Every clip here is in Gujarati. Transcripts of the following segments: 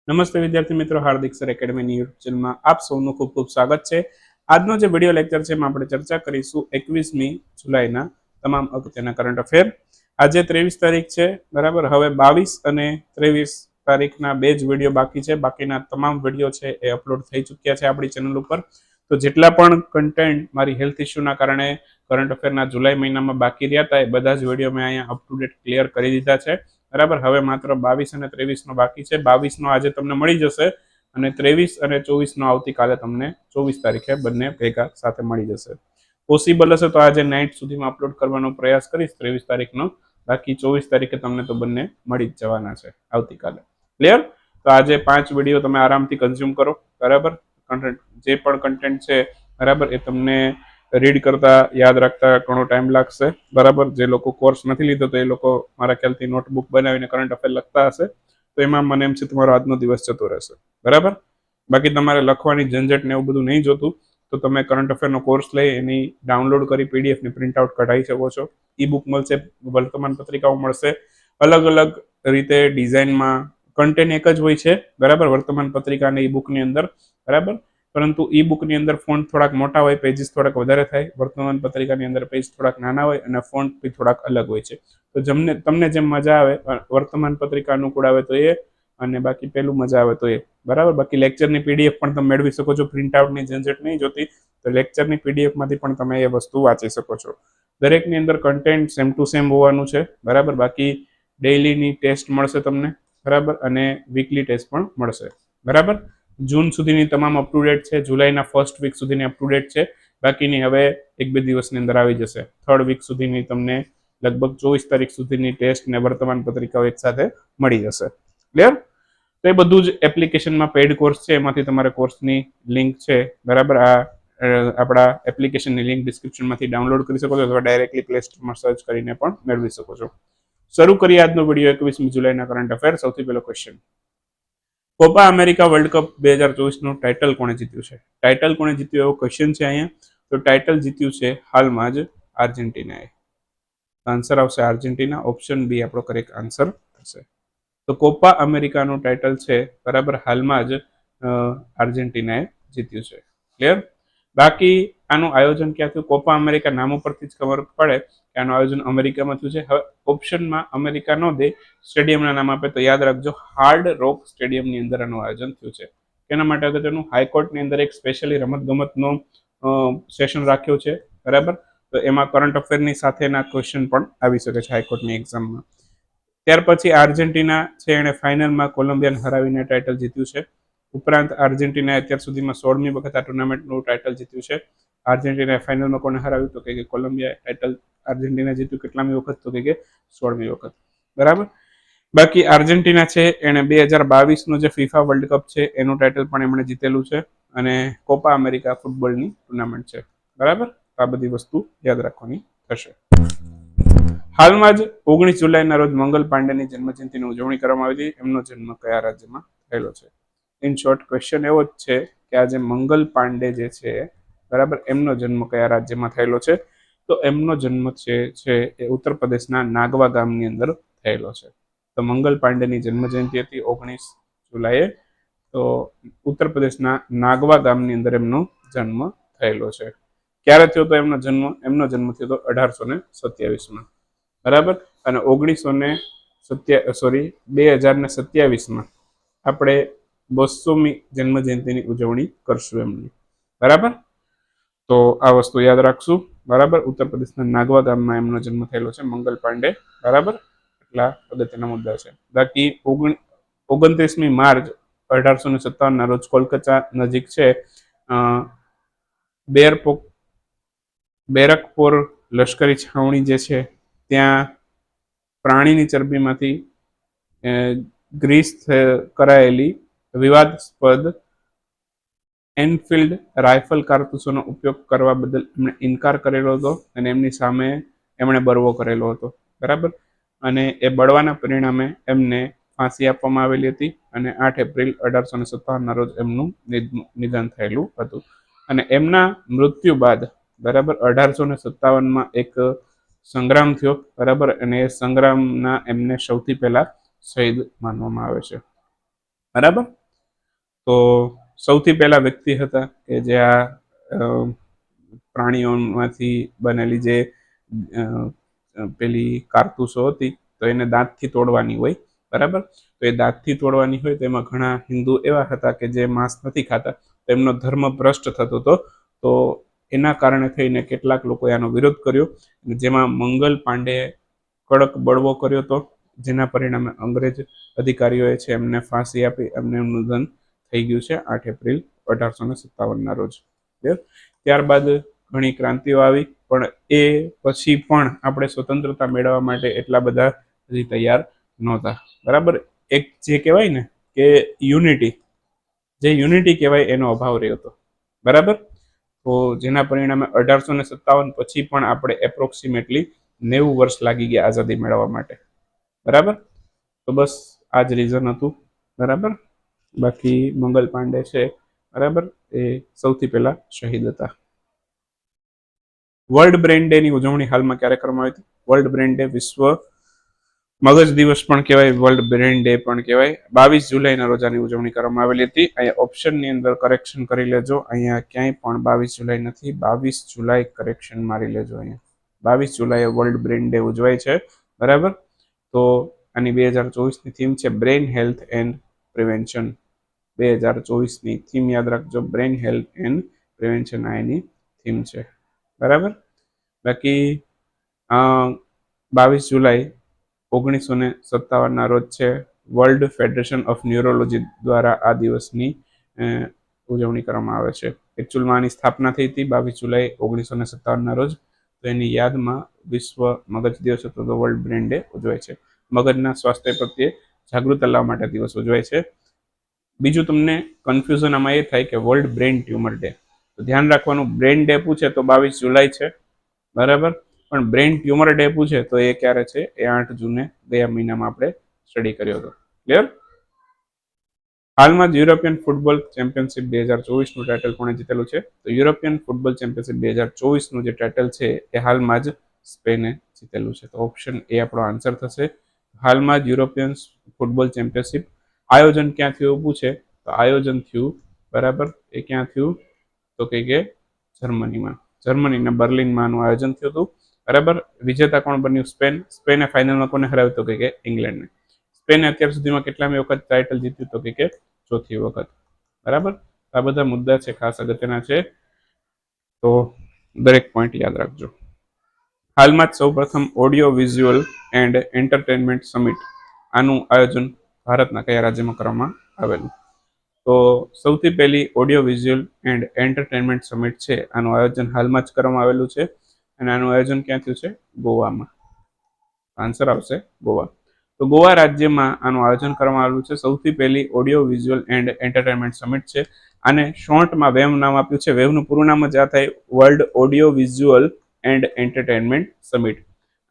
નમસ્તે વિદ્યાર્થી મિત્રો, હાર્દિક સર એકેડમીની યુટ્યુબ ચેનલમાં આપ સૌનું ખૂબ ખૂબ સ્વાગત છે. આજનો જે વિડીયો લેક્ચર છે એમાં આપણે ચર્ચા કરીશું 21મી જુલાઈના તમામ અગત્યના કરંટ અફેર. આજે 23 તારીખ છે, બરાબર. હવે 22 અને 23 તારીખના બે જ વિડીયો બાકી છે. બાકીના તમામ વિડીયો છે એ અપલોડ થઈ ચૂક્યા છે આપણી ચેનલ ઉપર. તો જેટલા પણ કન્ટેન્ટ મારી હેલ્થ ઇસ્યુના કારણે કરંટ અફેરના જુલાઈ મહિનામાં બાકી રહ્યા હતા એ બધા જ વિડીયો મેં અહીંયા અપ ટુ ડેટ ક્લિયર કરી દીધા છે, બરાબર. હવે માત્ર 22 અને 23 નો બાકી છે. 22 નો આજે તમને મળી જશે અને 23 અને 24 નો આવતીકાલે તમને 24 તારીખે બંને ભેગા સાથે મળી જશે. પોસિબલ હશે તો આજે નાઇટ સુધીમાં અપલોડ કરવાનો પ્રયાસ કરીશ 23 તારીખનો. બાકી 24 તારીખે તમને તો બંને મળી જ જવાના છે આવતીકાલે. ક્લિયર? તો આજે 5 વિડીયો તમે આરામથી કન્ઝ્યુમ કરો, બરાબર. જે પણ કન્ટેન્ટ છે, બરાબર, એ તમને રીડ કરતા યાદ રાખતા ઘણો ટાઈમ લાગશે, બરાબર. જે લોકો કોર્સ નથી લીધો તો એ લોકો મારા ખ્યાલથી નોટબુક બનાવીને કરંટ અફેર લખતા હશે, તો એમાં મને એમ છે તમારો આજનો દિવસ જતો રહેશે, બરાબર. બાકી તમારે લખવાની ઝંઝટ ને એવું બધું નહીં જોતું, તો તમે કરંટ અફેરનો કોર્સ લઈ એની ડાઉનલોડ કરી પીડીએફની પ્રિન્ટ આઉટ કઢાવી શકો છો. ઈ બુક મળશે, વર્તમાન પત્રિકાઓ મળશે, અલગ અલગ રીતે ડિઝાઇનમાં. કન્ટેન્ટ એક જ હોય છે, બરાબર, વર્તમાન પત્રિકા અને ઈ બુકની અંદર, બરાબર. પરંતુ ઈ બુકની અંદર ફોન્ટ થોડાક મોટા હોય, પેજીસ થોડાક વધારે થાય. વર્તમાન પત્રિકાની અંદર પેજ થોડાક નાના હોય અને ફોન્ટ બી થોડાક અલગ હોય છે. તો તમને જેમ મજા આવે, વર્તમાન પત્રિકા અનુકૂળ આવે તો એ, અને બાકી પેલું મજા આવે તો એ, બરાબર. બાકી લેક્ચરની પીડીએફ પણ તમે મેળવી શકો છો. પ્રિન્ટ આઉટની ઝંઝટ નહીં જોતી, તો લેક્ચરની પીડીએફમાંથી પણ તમે એ વસ્તુ વાંચી શકો છો. દરેકની અંદર કન્ટેન્ટ સેમ ટુ સેમ હોવાનું છે, બરાબર. બાકી ડેઇલીની ટેસ્ટ મળશે તમને, બરાબર, અને વીકલી ટેસ્ટ પણ મળશે, બરાબર. જૂન સુધીની તમામ અપ ટુ ડેટ છે, જુલાઈના ફર્સ્ટ વીક સુધીની અપ ટુ ડેટ છે. બાકીની હવે 1-2 દિવસની અંદર આવી જશે. થર્ડ વીક સુધીની તમને લગભગ 24 તારીખ સુધીની ટેસ્ટ ને વર્તમાન પત્રિકાઓ એક સાથે મળી જશે. ક્લિયર? તો એ બધું જ એપ્લિકેશનમાં પેઇડ કોર્સ છે, એમાંથી તમારે કોર્સની લિંક છે, બરાબર. આપણા એપ્લિકેશનની લિંક ડિસ્ક્રિપ્શનમાંથી ડાઉનલોડ કરી શકો છો અથવા ડાયરેક્ટલી પ્લે સ્ટોરમાં સર્ચ કરીને પણ મેળવી શકો છો. શરૂ કરીએ આજનો વિડીયો 21મી જુલાઈના કરંટ અફેર. સૌથી પહેલો question, Copa America world cup 2024નું ટાઇટલ કોણે જીત્યું છે? ટાઇટલ કોણે જીત્યું એવો ક્વેશ્ચન છે અહીંયા. તો ટાઇટલ જીત્યું છે હાલમાં જ આર્જેન્ટિનાએ. આન્સર આવશે આર્જેન્ટિના. ઓપ્શન બી આપણો કરેક્ટ આન્સર થશે. તો કોપા અમેરિકાનું ટાઇટલ છે, બરાબર, હાલમાં જ આર્જેન્ટિનાએ જીત્યું છે. ક્લિયર? બાકી આનું આયોજન ક્યાં થયું? કોપા અમેરિકા નામ ઉપરથી જ ખબર પડે કે આનું આયોજન અમેરિકામાં થયું છે. હવે ઓપ્શનમાં અમેરિકા નો દે, સ્ટેડિયમના નામ આપે તો યાદ રાખજો, હાર્ડ રોક સ્ટેડિયમની અંદર આનું આયોજન થયું છે. એના માટે અગત્યનું, હાઈકોર્ટની અંદર એક સ્પેશિયલી રમતગમતનો સેશન રાખ્યો છે, બરાબર. તો એમાં કરંટ અફેરની સાથેના ક્વેશ્ચન પણ આવી શકે છે હાઈકોર્ટની એક્ઝામમાં. ત્યાર પછી આર્જેન્ટિના છે, એણે ફાઇનલમાં કોલંબિયાને હરાવીને ટાઇટલ જીત્યું છે. ઉપરાંત આર્જેન્ટિનાએ અત્યાર સુધીમાં 16મી વખત આ ટુર્નામેન્ટનું ટાઇટલ જીત્યું છે. આર્જેન્ટિનાએ ફાઇનલમાં કોને હરાવ્યું? તો કે કોલંબિયાએ ટાઇટલ આર્જેન્ટિના જીત્યું. કેટલામી વખત? તો કે 16મી વખત, બરાબર. બાકી આર્જેન્ટિના છે, એણે 2022નો જે ફિફા વર્લ્ડ કપ છે એનું ટાઇટલ પણ એમણે જીતેલું છે, અને કોપા અમેરિકા ફૂટબોલની ટુર્નામેન્ટ છે, બરાબર. આ બધી વસ્તુ યાદ રાખવાની થશે. હાલમાં જ 19 જુલાઈના રોજ મંગલ પાંડેની જન્મજયંતિની ઉજવણી કરવામાં આવી હતી. એમનો જન્મ કયા રાજ્યમાં થયેલો છે? ઇન શોર્ટ ક્વેશ્ચન એવો જ છે કે આજે મંગલ પાંડે જે છે, બરાબર, એમનો જન્મ કયા રાજ્યમાં થયેલો છે? તો એમનો જન્મ છે એ ઉત્તર પ્રદેશના નાગવા ગામની અંદર થયેલો છે. તો મંગલ પાંડેની જન્મજયંતિ હતી 19 જુલાઈએ. તો ઉત્તર પ્રદેશના નાગવા ગામની અંદર એમનો જન્મ થયેલો છે. ક્યારે થયો તો એમનો જન્મ? એમનો જન્મ થયો તો 1827માં, બરાબર. અને 2027માં આપણે 200મી જન્મજયંતિની ઉજવણી કરશું એમની, બરાબર. તો આ વસ્તુ યાદ રાખશું, બરાબર. ઉત્તર પ્રદેશના નાગવા ગામમાં એમનો જન્મ થયેલો છે, મંગલ પાંડે, બરાબર. એટલા અગત્યના મુદ્દા છે. બાકી 29મી માર્ચ 1857ના રોજ કોલકાતા નજીક છે બેરકપોર લશ્કરી છાવણી જે છે, ત્યાં પ્રાણીની ચરબીમાંથી ગ્રીસ કરાયેલી વિવાદાસ્પદ એનફિલ્ડ રાઇફલ કારતૂસોનો ઉપયોગ કરવા બદલ એમણે ઇનકાર કરેલો હતો, અને એમની સામે એમણે બળવો કરેલો હતો, બરાબર. અને એ બળવાના પરિણામે એમને ફાંસી આપવામાં આવેલી હતી, અને 8 એપ્રિલ 1857ના રોજ એમનું નિધન થયેલું હતું. અને એમના મૃત્યુ બાદ, બરાબર, 1857માં એક સંગ્રામ થયો, બરાબર. અને એ સંગ્રામના એમને સૌથી પહેલા શહીદ માનવામાં આવે છે. બરાબર. તો સૌથી પહેલા વ્યક્તિ હતા કે જે આ પ્રાણીઓમાંથી બનેલી જે પેલી કારતૂસો હતી તો એને દાંતથી તોડવાની હોય, બરાબર. તો એ દાંતથી તોડવાની હોય તો એમાં ઘણા હિન્દુ એવા હતા કે જે માંસ નથી ખાતા, તેમનો ધર્મ ભ્રષ્ટ થતો હતો. તો એના કારણે થઈને કેટલાક લોકોએ આનો વિરોધ કર્યો, જેમાં મંગલ પાંડે કડક બળવો કર્યો હતો, જેના પરિણામે અંગ્રેજ અધિકારીઓએ છે એમને ફાંસી આપી, એમને એમનું નિધન થઈ ગયું છે 8 એપ્રિલ 1857 રોજ. ત્યારબાદ ઘણી ક્રાંતિઓ આવી, પણ એ પછી પણ આપણે સ્વતંત્રતા મેળવવા માટે એટલા બધા હજી તૈયાર નહોતા, બરાબર. એક જે કહેવાય ને કે યુનિટી કહેવાય એનો અભાવ રહ્યો હતો, બરાબર. તો જેના પરિણામે 1857 પછી પણ આપણે એપ્રોક્સિમેટલી 90 વર્ષ લાગી ગયા આઝાદી મેળવવા માટે, બરાબર. તો બસ આ જ રીઝન હતું, બરાબર. બાકી મંગલ પાંડે છે, બરાબર, એ સૌથી પહેલા શહીદ હતા. વર્લ્ડ બ્રેન ડે ની ઉજવણી હાલમાં ક્યારે કરવામાં આવી હતી? વર્લ્ડ બ્રેન ડે, વિશ્વ મગજ દિવસ પણ કહેવાય, વર્લ્ડ બ્રેન ડે પણ કહેવાય, 22 જુલાઈના રોજ આની ઉજવણી કરવામાં આવેલી હતી. અહીંયા ઓપ્શનની અંદર કરેક્શન કરી લેજો, અહીંયા ક્યાંય પણ 22 જુલાઈ નથી, 22 જુલાઈ કરેક્શન મારી લેજો. અહીંયા 22 જુલાઈએ વર્લ્ડ બ્રેન ડે ઉજવાય છે, બરાબર. તો આની 2024ની થીમ છે બ્રેન હેલ્થ એન્ડ પ્રિવેન્શન. 2024ની થીમ યાદ રાખજો, બ્રેન હેલ્થ એન્ડ પ્રિવેન્શન આ એની થીમ છે, બરાબર. બાકી 22 જુલાઈ 1957 રોજ છે વર્લ્ડ ફેડરેશન ઓફ ન્યુરોલોજી દ્વારા આ દિવસની ઉજવણી કરવામાં આવે છે. એકચ્યુઅલમાં આની સ્થાપના થઈ હતી 22 જુલાઈ 1957 રોજ. તો એની યાદમાં વિશ્વ મગજ દિવસ હતો તો વર્લ્ડ બ્રેન ડે ઉજવાય છે. મગજના સ્વાસ્થ્ય પ્રત્યે જાગૃતતા લાવવા માટે દિવસ ઉજવાય છે. બીજું તમને કન્ફ્યુઝન આમાં એ થાય કે વર્લ્ડ બ્રેન ટ્યુમર ડે, તો ધ્યાન રાખવાનું, બ્રેન ડે પૂછે તો 22 જુલાઈ છે, બરાબર. પણ બ્રેન ટ્યુમર ડે પૂછે તો એ ક્યારે છે? એ 8 જૂને ગયા મહિનામાં આપણે સ્ટડી કર્યો હતો. ક્લિયર? હાલમાં જ યુરોપિયન ફૂટબોલ ચેમ્પિયનશિપ 2024નું ટાઇટલ કોણે જીતેલું છે? તો યુરોપિયન ફૂટબોલ ચેમ્પિયનશિપ 2024નું જે ટાઇટલ છે એ હાલમાં જ સ્પેને જીતેલું છે. તો ઓપ્શન એ આપણો આન્સર થશે. હાલમાં જ યુરોપિયન ફૂટબોલ ચેમ્પિયનશિપ આયોજન ક્યાં થયું પૂછે તો આયોજન થયું, બરાબર, એ ક્યાં થયું? તો કે જર્મનીના બર્લિનમાં આનું આયોજન થયું હતું, બરાબર. વિજેતા કોણ બન્યું? સ્પેન. સ્પેને ફાઇનલમાં કોને હરાવ્યું? તો કે ઇંગ્લેન્ડને. સ્પેને અત્યાર સુધીમાં કેટલામી વખત ટાઇટલ જીત્યું? તો કે ચોથી વખત, બરાબર. આ બધા મુદ્દા છે, ખાસ અગત્યના છે, તો દરેક પોઈન્ટ યાદ રાખજો. હાલમાં જ સૌપ્રથમ audio visual and entertainment summit, આનું આયોજન ભારતના કયા રાજ્યમાં કરવામાં આવેલું? તો સૌથી પહેલી audio visual and entertainment summit છે, આનું આયોજન હાલમાં જ કરવામાં આવેલું છે, અને આનું આયોજન ક્યાં થયું છે? ગોવામાં. આન્સર આવશે ગોવા. તો ગોવા રાજ્યમાં આનું આયોજન કરવામાં આવેલું છે. સૌથી પહેલી audio visual and entertainment summit છે. આને શોર્ટમાં વેવ નામ આપ્યું છે. વેવનું પૂરું નામ જ આ થાય, world audio visual and entertainment summit.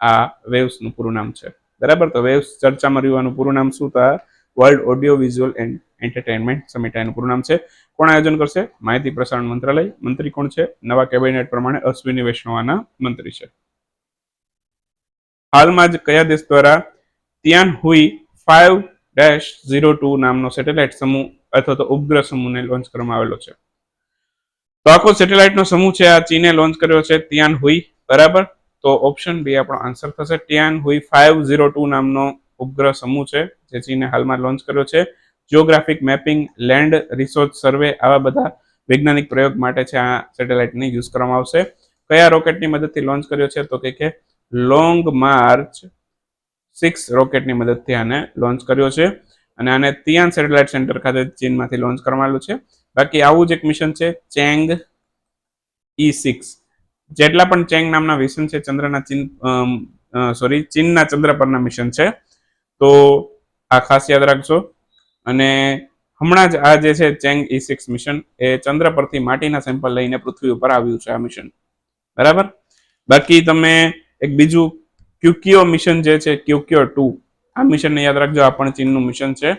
આ વેવ્સનું પૂરું નામ છે, બરાબર. તો વેવ્સ ચર્ચામાં રહ્યું, પૂરું નામ શું થાય? World audio visual and entertainment summit, એનું પૂરું નામ છે. કોણ આયોજન કરશે? માહિતી પ્રસારણ મંત્રાલય. મંત્રી કોણ છે? નવા કેબિનેટ પ્રમાણે અશ્વિની વૈષ્ણવના મંત્રી છે. હાલમાં જ કયા દેશ દ્વારા તિયાનહુઈ 5-02 નામનો સેટેલાઇટ સમૂહ અથવા તો ઉપગ્રહ સમૂહને લોન્ચ કરવામાં આવેલો છે? તો આખો સેટેલાઇટનો સમૂહ છે આ ચીને લોન્ચ કર્યો છે, તિયાનહુઈ, બરાબર. તો ઓપ્શન બી આપણો આન્સર થશે. તિયાનહુઈ 502 નામનો ઉપગ્રહ સમૂહ છે જે ચીને હાલમાં લોન્ચ કર્યો છે. જિયોગ્રાફિક મેપિંગ, લેન્ડ રિસોર્ચ સર્વે, આવા બધા વૈજ્ઞાનિક પ્રયોગ માટે છે આ સેટેલાઇટને યુઝ કરવામાં આવશે. કયા રોકેટની મદદથી લોન્ચ કર્યો છે? તો કે લોંગ માર્ચ 6 રોકેટની મદદથી આને લોન્ચ કર્યો છે, અને આને તિયાન સેટેલાઇટ સેન્ટર ખાતે ચીનમાંથી લોન્ચ કરવામાં આવ્યું છે. બાકી આવું જ એક મિશન છે ચેંગ E6. જેટલા પણ ચેંગ નામના મિશન છે ચંદ્રના ચીનના ચંદ્ર પરના મિશન છે, તો આ ખાસ યાદ રાખજો. અને હમણાં જ આ જે છે ચેંગ E6 મિશન એ ચંદ્ર પરથી માટીના સેમ્પલ લઈને પૃથ્વી ઉપર આવ્યું છે આ મિશન, બરાબર. બાકી તમે એક બીજું ક્યુકિયો મિશન જે છે, ક્યુકિયો 2, આ મિશનને યાદ રાખજો, આ પણ ચીનનું મિશન છે,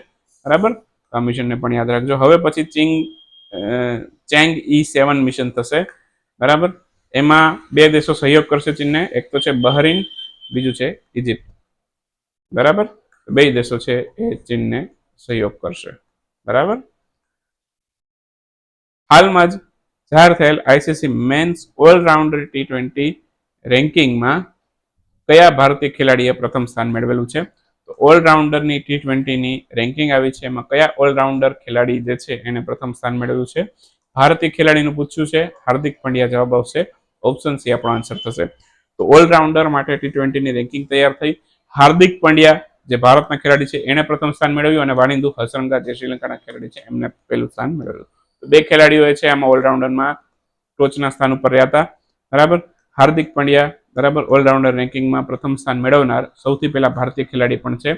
બરાબર. આ મિશનને પણ યાદ રાખજો. હવે પછી ચેંગ E7 મિશન થશે, બરાબર. એમાં 2 દેશો સહયોગ કરશે ચીનને, એક તો છે બહરીન, બીજું છે ઇજિપ્ત, બરાબર. 2 દેશો છે એ ચીનને સહયોગ કરશે. બરાબર. હાલમાં જ જાહેર થયેલ આઈસીસી મેન્સ ઓલરાઉન્ડર T20 રેન્કિંગમાં કયા ભારતીય ખેલાડીએ પ્રથમ સ્થાન મેળવેલું છે? તો ઓલરાઉન્ડરની T20ની રેન્કિંગ આવી છે, એમાં કયા ઓલરાઉન્ડર ખેલાડી જે છે એને પ્રથમ સ્થાન મેળવ્યું છે? ભારતીય ખેલાડીનું પૂછ્યું છે. હાર્દિક પંડ્યા જવાબ આવશે. ઓપ્શન સી આપણો આન્સર થશે. તો ઓલરાઉન્ડર માટે T20ની રેન્કિંગ તૈયાર થઈ. હાર્દિક પંડ્યા જે ભારતના ખેલાડી છે એને પ્રથમ સ્થાન મેળવ્યું, અને વાનિંદુ હસરંગા જે શ્રીલંકાના ખેલાડી છે એમને પહેલું સ્થાન મેળવ્યું. તો બે ખેલાડીઓ છે આમાં ઓલરાઉન્ડરમાં ટોચના સ્થાન ઉપર રહ્યા હતા. બરાબર. હાર્દિક પંડ્યા બરાબર ઓલરાઉન્ડર રેન્કિંગમાં પ્રથમ સ્થાન મેળવનાર સૌથી પહેલા ભારતીય ખેલાડી પણ છે.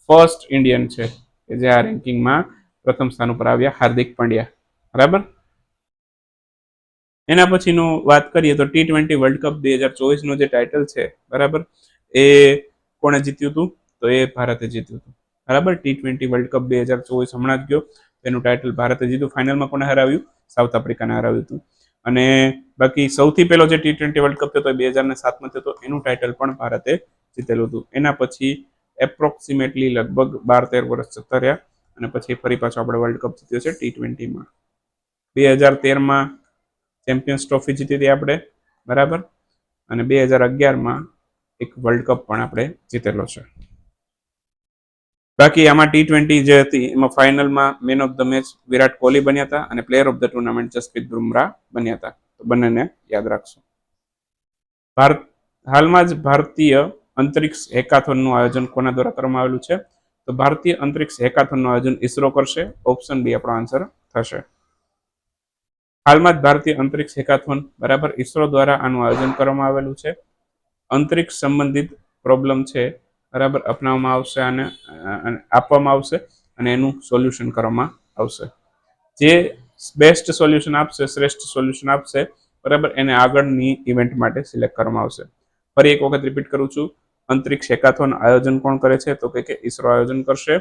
ફર્સ્ટ ઇન્ડિયન છે કે જે આ રેન્કિંગમાં પ્રથમ સ્થાન ઉપર આવ્યા, હાર્દિક પંડ્યા. બરાબર. એના પછીનું વાત કરીએ તો T20 વર્લ્ડ કપ 2024 જે ટાઇટલ છે બરાબર એ કોણે જીત્યું હતું? તો એ ભારતે જીત્યું હતું. બરાબર. T20 વર્લ્ડ કપ 2024 હમણાં જ ગયો, એનું ટાઇટલ ભારતે જીત્યું. ફાઇનલમાં કોને હરાવ્યું? સાઉથ આફ્રિકાને હરાવ્યું હતું. અને બાકી સૌથી પહેલો જે T20 વર્લ્ડ કપ થયો 2007માં થયો, એનું ટાઇટલ પણ ભારતે જીતેલું હતું. એના પછી એપ્રોક્સિમેટલી લગભગ 12-13 વર્ષ જતા રહ્યા, અને પછી ફરી પાછો આપણે વર્લ્ડ કપ જીત્યો છે T20માં. 2013માં ચેમ્પિયન્સ ટ્રોફી જીતી હતી આપણે. બરાબર. અને 2011માં એક વર્લ્ડ કપ પણ આપણે જીતેલો છે. બાકી આમાં T20 જે હતી એમાં ફાઇનલમાં man of the match Virat Kohli બન્યા હતા, અને player of the tournament Jasprit Bumrah બન્યા હતા. તો બંનેને યાદ રાખશો. હાલમાં જ ભારતીય અંતરિક્ષ હેકાથોનનું આયોજન કોના દ્વારા કરવામાં આવેલું છે? તો ભારતીય અંતરિક્ષ હેકાથોનનું આયોજન ISRO કરશે. ઓપ્શન બી આપણો આન્સર થશે. હાલમાં જ ભારતીય અંતરિક્ષ હેકાથોન બરાબર ISRO દ્વારા આનું આયોજન કરવામાં આવેલું છે. અંતરિક્ષ સંબંધિત પ્રોબ્લેમ છે બરાબર અપનાવવામાં આવશે અને આપવામાં આવશે, અને એનું સોલ્યુશન કરવામાં આવશે. જે બેસ્ટ સોલ્યુશન આપશે, શ્રેષ્ઠ સોલ્યુશન આપશે બરાબર, એને આગળની ઇવેન્ટ માટે સિલેક્ટ કરવામાં આવશે. ફરી એક વખત રિપીટ કરું છું, અંતરિક્ષ હેકાથોન આયોજન કોણ કરે છે? તો કે ISRO આયોજન કરશે.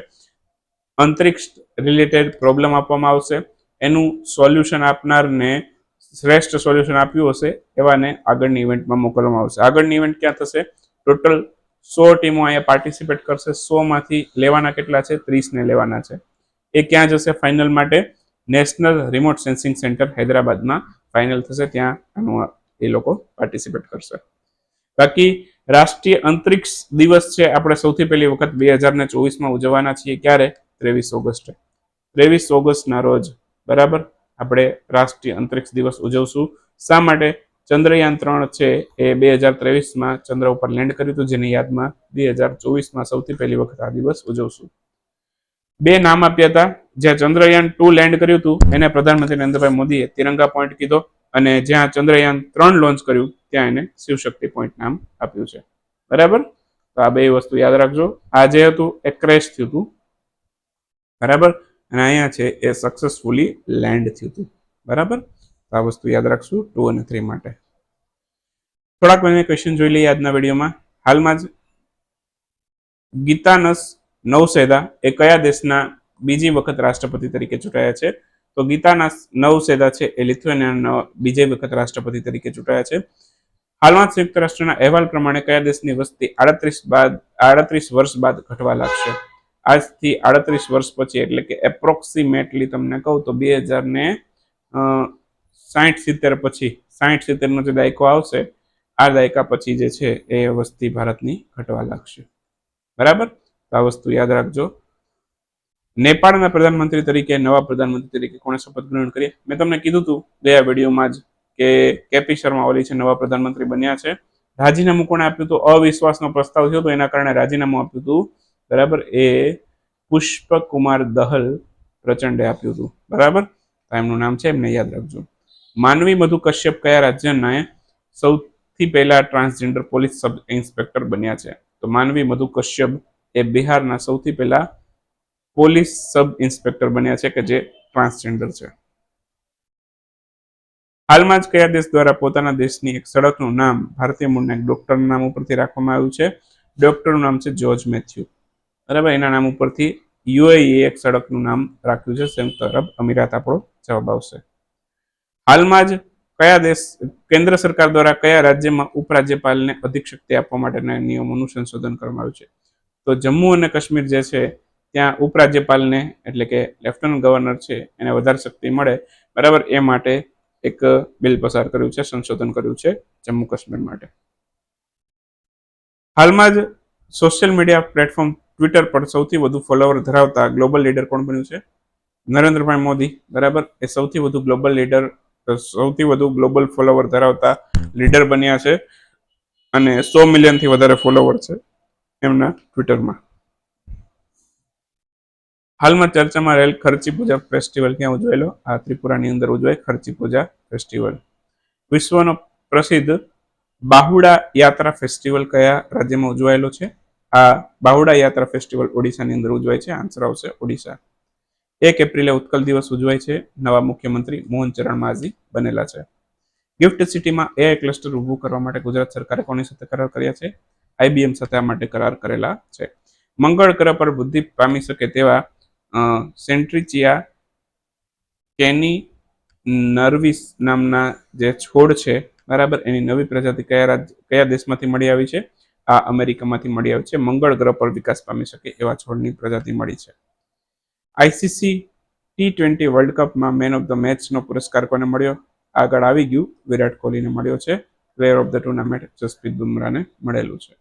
અંતરિક્ષ રિલેટેડ પ્રોબ્લેમ આપવામાં આવશે, એનું સોલ્યુશન આપનારને શ્રેષ્ઠ સોલ્યુશન આપ્યું હશે એવાને આગળની ઇવેન્ટમાં મોકલવામાં આવશે. આગળની ઇવેન્ટ ક્યાં થશે? ટોટલ 100 ટીમો અહીંયા પાર્ટિસિપેટ કરશે. 100માંથી લેવાના કેટલા છે? 30 ને લેવાના છે. એ ક્યાં જશે ફાઇનલ માટે? નેશનલ રિમોટ સેન્સિંગ સેન્ટર હૈદરાબાદમાં ફાઇનલ થશે, ત્યાં આનું એ લોકો પાર્ટિસિપેટ કરશે. બાકી રાષ્ટ્રીય અંતરિક્ષ દિવસ છે આપણે સૌથી પહેલી વખત 2024માં ઉજવવાના છીએ. ક્યારે? 23 ઓગસ્ટે. 23 ઓગસ્ટના રોજ બરાબર આપણે રાષ્ટ્રીય અંતરિક્ષ દિવસ ઉજવશું. શા માટે? ચંદ્રયાન 3 છે એ 2023માં ચંદ્ર ઉપર લેન્ડ કર્યું હતું, જેની યાદમાં 2024માં સૌથી પહેલી વખત આ દિવસ ઉજવશું. બે નામ આપ્યા હતા. જ્યાં ચંદ્રયાન 2 લેન્ડ કર્યું હતું એને પ્રધાનમંત્રી નરેન્દ્રભાઈ મોદીએ તિરંગા પોઈન્ટ કીધો, અને જ્યાં ચંદ્રયાન 3 લોન્ચ કર્યું ત્યાં એને શિવશક્તિ પોઈન્ટ નામ આપ્યું છે. બરાબર. તો આ બે વસ્તુ યાદ રાખજો. આ જે હતું એ ક્રેશ થયું હતું. બરાબર. અને અહીંયા છે એ સક્સેસફુલી લેન્ડ થયું હતું. બરાબર. આ વસ્તુ યાદ રાખશું 2 અને 3 માટે. થોડાક મને ક્વેશ્ચન જોઈ લઈએ આજના વિડીયોમાં. હાલમાં જ ગીતાનસ નૌસેદા એ કયા દેશના બીજી વખત રાષ્ટ્રપતિ તરીકે ચૂંટાયા છે? તો ગીતાનસ નૌસેદા છે એ લિથુઆનિયાના બીજી વખત રાષ્ટ્રપતિ તરીકે ચૂંટાયા છે. હાલમાં સંયુક્ત રાષ્ટ્રના અહેવાલ પ્રમાણે કયા દેશની વસ્તી 38 વર્ષ બાદ ઘટવા લાગશે? આજથી 38 વર્ષ પછી, એટલે કે એપ્રોક્સિમેટલી તમને કહું તો 2060-70 પછી, 60-70નો જે દાયકો આવશે, આ દાયકા પછી જે છે એ વસ્તી ભારતની ઘટવા લાગશે. બરાબર. તો આ વસ્તુ યાદ રાખજો. નેપાળના પ્રધાનમંત્રી તરીકે, નવા પ્રધાનમંત્રી તરીકે કોણે શપથ ગ્રહણ કરી? મેં તમને કીધું હતું ગયા વિડીયોમાં જ કે કેપી શર્મા ઓલી છે નવા પ્રધાનમંત્રી બન્યા છે. રાજીનામું કોણે આપ્યું હતું? અવિશ્વાસનો પ્રસ્તાવ થયો હતો, એના કારણે રાજીનામું આપ્યું હતું. બરાબર. એ પુષ્પકુમાર દહલ પ્રચંડે આપ્યું હતું. બરાબર. એમનું નામ છે, એમને યાદ રાખજો. માનવી મધુ કશ્યપ કયા રાજ્યના સૌથી પહેલા ટ્રાન્સજેન્ડર પોલીસ સબ ઇન્સ્પેક્ટર બન્યા છે? તો માનવી મધુ કશ્યપ એ બિહારના સૌથી પહેલા પોલીસ સબ ઇન્સ્પેક્ટર બન્યા છે કે જે ટ્રાન્સજેન્ડર છે. હાલમાં જ કયા દેશ દ્વારા પોતાના દેશની એક સડકનું નામ ભારતીય મૂળના એક ડોક્ટરના નામ ઉપરથી રાખવામાં આવ્યું છે? ડોક્ટરનું નામ છે જ્યોર્જ મેથ્યુ. બરાબર. એના નામ ઉપરથી UAE એક સડકનું નામ રાખ્યું છે. સંયુક્ત અરબ અમીરાત આપણો જવાબ આવશે. હાલમાં જ કયા દેશ કેન્દ્ર સરકાર દ્વારા કયા રાજ્યમાં ઉપરાજ્યપાલને અધિક શક્તિ આપવા માટેના નિયમોનું સંશોધન કરવામાં આવ્યું છે? તો જમ્મુ અને કાશ્મીર જે છે ત્યાં ઉપરાજ્યપાલને એટલે કે લેફ્ટનન્ટ ગવર્નર છે એને વધારે શક્તિ મળે, બરાબર, એ માટે એક બિલ પસાર કર્યું છે, સંશોધન કર્યું છે જમ્મુ કાશ્મીર માટે. હાલમાં જ સોશિયલ મીડિયા પ્લેટફોર્મ ટ્વિટર પર સૌથી વધુ ફોલોવર ધરાવતા ગ્લોબલ લીડર કોણ બન્યું છે? નરેન્દ્રભાઈ મોદી, બરાબર, એ સૌથી વધુ ગ્લોબલ ફોલોવર ધરાવતા લીડર બન્યા છે અને 100 મિલિયનથી વધારે ફોલોવર છે એમના ટ્વિટરમાં. હાલમાં ચર્ચામાં રહેલ ખર્ચી પૂજા ફેસ્ટિવલ ક્યાં ઉજવાયેલો? આ ત્રિપુરાની અંદર ઉજવાય ખર્ચી પૂજા ફેસ્ટિવલ. વિશ્વનો પ્રસિદ્ધ બાહુડા યાત્રા ફેસ્ટિવલ કયા રાજ્યમાં ઉજવાયેલો છે? આ બાહુડા યાત્રા ફેસ્ટિવલ ઓડિશાની અંદર ઉજવાય છે. આન્સર આવશે ઓડિશા. 1 એપ્રિલે ઉત્કલ દિવસ ઉજવાય છે. નવા મુખ્યમંત્રી મોહન ચરણ માઝી બનેલા છે. ગિફ્ટ સિટીમાં એઆઈ ક્લસ્ટર ઊભું કરવા માટે ગુજરાત સરકારે કોની સાથે કરાર કર્યા છે? IBM સાથે આ માટે કરાર કરેલા છે. મંગળ ગ્રહ પર વૃદ્ધિ પામી શકે તેવા સેન્ટ્રીચિયા કેની નર્વિસ નામના જે છોડ છે, બરાબર, એની નવી પ્રજાતિ કયા દેશમાંથી મળી આવી છે? આ અમેરિકામાંથી મળી આવી છે. મંગળ ગ્રહ પર વિકાસ પામી શકે એવા છોડની પ્રજાતિ મળી છે. ICC T20 વર્લ્ડ કપમાં મેન ઓફ ધ મેચનો પુરસ્કાર કોને મળ્યો? આગળ આવી ગયું, વિરાટ કોહલીને મળ્યો છે. Player of the tournament Jasprit બુમરાહને મળેલું છે.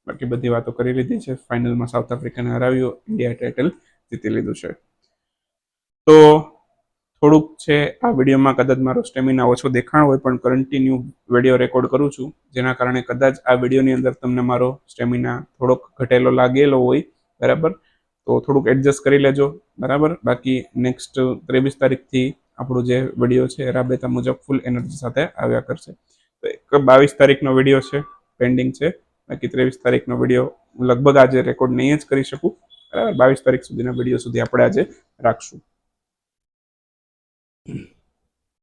બાકી બધી વાતો કરી લીધી છે. ફાઇનલમાં સાઉથ આફ્રિકાને હરાવ્યું, ઇન્ડિયા ટાઇટલ જીતી લીધું છે. તો થોડુંક છે આ વિડીયોમાં કદાચ મારો સ્ટેમિના ઓછો દેખાણ હોય, પણ કન્ટિન્યુ વિડીયો રેકોર્ડ કરું છું, જેના કારણે કદાચ આ વિડીયોની અંદર તમને મારો સ્ટેમિના થોડોક ઘટેલો લાગેલો હોય, બરાબર, તો થોડુંક એડજસ્ટ કરી લેજો, બરાબર. બાકી નેક્સ્ટ 23 તારીખથી આપણું જે વિડીયો છે રાબેતા મુજબ ફૂલ એનર્જી સાથે આવ્યા કરશે. તો એક 22 તારીખનો વિડીયો છે, પેન્ડિંગ છે. બાકી 23 તારીખનો વિડીયો લગભગ આજે રેકોર્ડ નહીં જ કરી શકું, બરાબર. 22 તારીખ સુધીના વિડીયો સુધી આપણે આજે રાખશું.